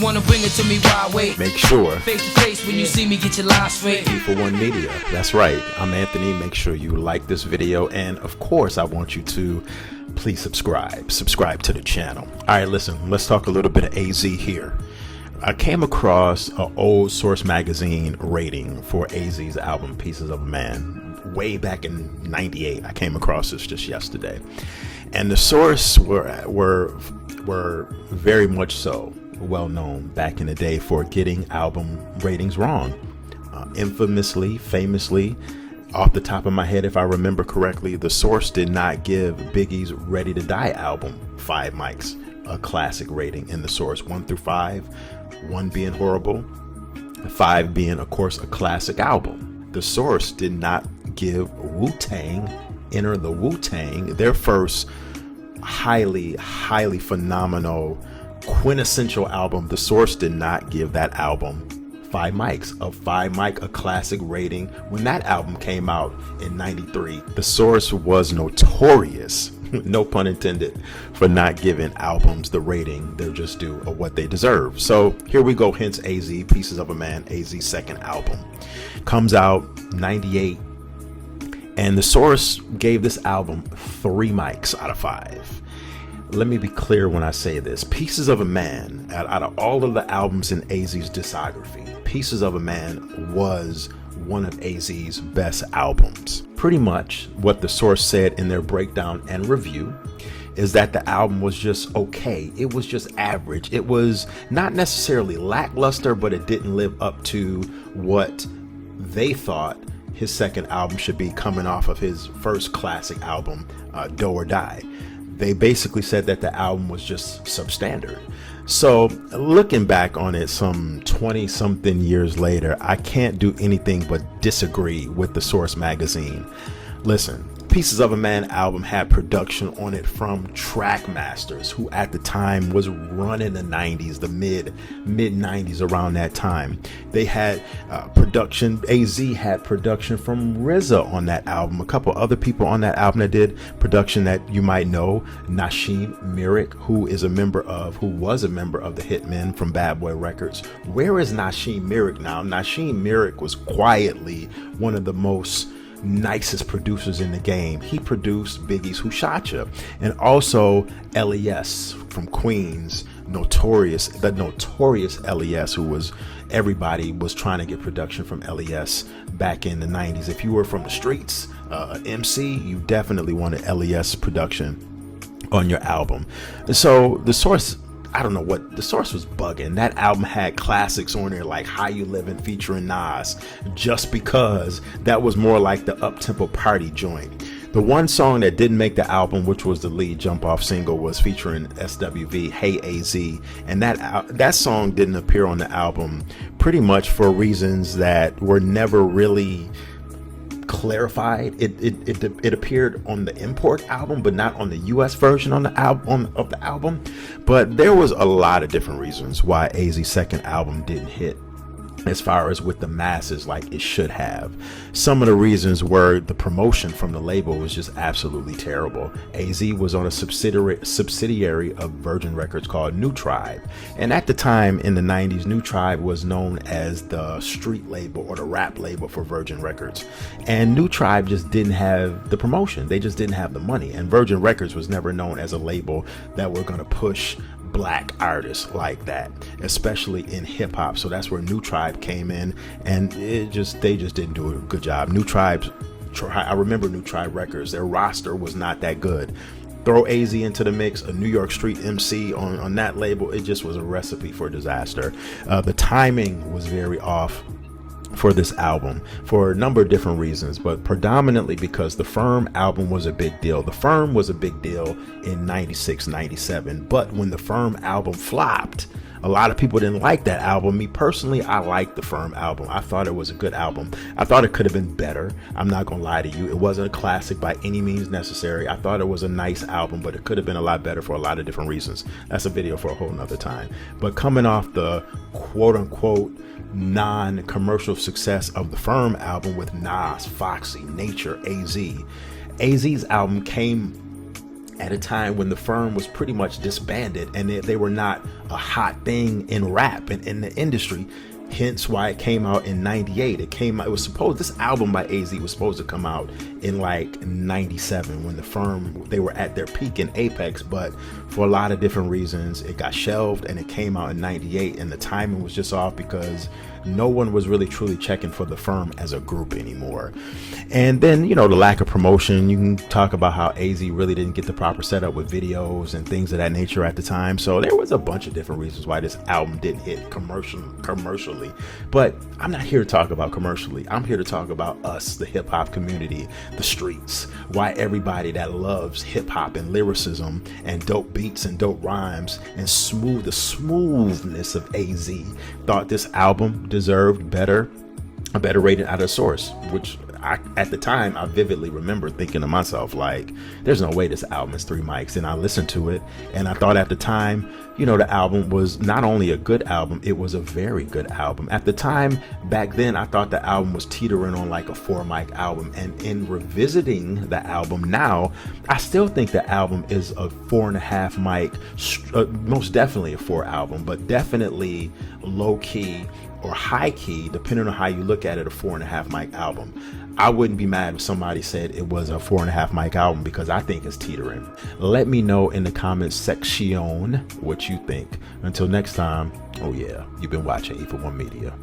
wanna bring it to me, why wait? Make sure Face to face when you see me, get your line straight. E4one Media. That's right. I'm Anthony. Make sure you like this video, and of course I want you to please subscribe to the channel. All right, listen, let's talk a little bit of AZ here. I came across an old Source magazine rating for AZ's album Pieces of a Man way back in '98. I came across this just yesterday, and the Source were very much so well known back in the day for getting album ratings wrong. Famously, off the top of my head, if I remember correctly, the Source did not give Biggie's Ready to Die album 5 mics a classic rating in the Source, 1 through 5, 1 being horrible, 5 being, of course, a classic album. The Source did not give Wu-Tang, Enter the Wu-Tang, their first highly phenomenal quintessential album. The Source did not give that album 5 mics, a 5 mic, a classic rating. When that album came out in '93, the Source was notorious, no pun intended, for not giving albums the rating they're just due or what they deserve. So here we go, hence AZ, Pieces of a Man, AZ's second album. Comes out '98, and the Source gave this album 3 mics out of 5. Let me be clear when I say this. Pieces of a Man, out of all of the albums in AZ's discography, Pieces of a Man was one of AZ's best albums. Pretty much what the Source said in their breakdown and review is that the album was just okay. It was just average. It was not necessarily lackluster, but it didn't live up to what they thought his second album should be, coming off of his first classic album, Do or Die. They basically said that the album was just substandard. So looking back on it some 20 something years later, I can't do anything but disagree with the Source magazine. Listen, Pieces of a Man album had production on it from Trackmasters, who at the time was running the 90s, the mid 90s, around that time. They had production, AZ had production from RZA on that album, a couple other people on that album that did production that you might know, Nasheem Myrick, who was a member of the Hitmen from Bad Boy Records. Where is Nasheem Myrick now? Nasheem Myrick was quietly one of the most nicest producers in the game. He produced Biggie's Who Shot Ya, and also LES from Queens, the notorious LES, who was, everybody was trying to get production from LES back in the 90s. If you were from the streets, MC, you definitely wanted LES production on your album. And so the Source, I don't know what, the Source was bugging. That album had classics on there like How You Livin' featuring Nas, just because that was more like the up-tempo party joint. The one song that didn't make the album, which was the lead jump-off single, was featuring SWV, Hey AZ, and that song didn't appear on the album pretty much for reasons that were never really clarified. It appeared on the import album, but not on the US version of the album. But there was a lot of different reasons why AZ's second album didn't hit as far as with the masses like it should have. Some of the reasons were the promotion from the label was just absolutely terrible. AZ was on a subsidiary of Virgin Records called New Tribe, and at the time in the 90s, New Tribe was known as the street label or the rap label for Virgin Records, and New Tribe just didn't have the promotion. They just didn't have the money, and Virgin Records was never known as a label that were going to push black artists like that, especially in hip hop. So that's where New Tribe came in, and they just didn't do a good job. I remember New Tribe Records, their roster was not that good. Throw AZ into the mix, a New York street MC on that label, it just was a recipe for disaster. The timing was very off for this album for a number of different reasons, but predominantly because the Firm album was a big deal. The Firm was a big deal in 96, 97, but when the Firm album flopped, a lot of people didn't like that album. Me personally, I liked the Firm album. I thought it was a good album. I thought it could have been better. I'm not gonna lie to you. It wasn't a classic by any means necessary. I thought it was a nice album, but it could have been a lot better for a lot of different reasons. That's a video for a whole nother time. But coming off the quote unquote non-commercial success of the Firm album with Nas, Foxy, Nature, AZ's album came at a time when the Firm was pretty much disbanded and they were not a hot thing in rap and in the industry. Hence why it came out in 98. This album by AZ was supposed to come out in like 97 when the Firm, they were at their peak and apex, but for a lot of different reasons it got shelved and it came out in 98, and the timing was just off because no one was really truly checking for the Firm as a group anymore. And then, you know, the lack of promotion. You can talk about how AZ really didn't get the proper setup with videos and things of that nature at the time. So there was a bunch of different reasons why this album didn't hit commercially. But I'm not here to talk about commercially. I'm here to talk about us, the hip hop community, the streets, why everybody that loves hip hop and lyricism and dope beats and dope rhymes and the smoothness of AZ thought this album deserved a better rating out of Source, which at the time I vividly remember thinking to myself, like, there's no way this album is 3 mics. And I listened to it and I thought at the time, you know, the album was not only a good album, it was a very good album. At the time, back then, I thought the album was teetering on like a 4 mic album. And in revisiting the album now, I still think the album is a 4.5 mic, most definitely a 4 album, but definitely low key or high key, depending on how you look at it, a 4.5 mic album. I wouldn't be mad if somebody said it was a 4.5 mic album because I think it's teetering. Let me know in the comments section what you think. Until next time, oh yeah, you've been watching E for One Media.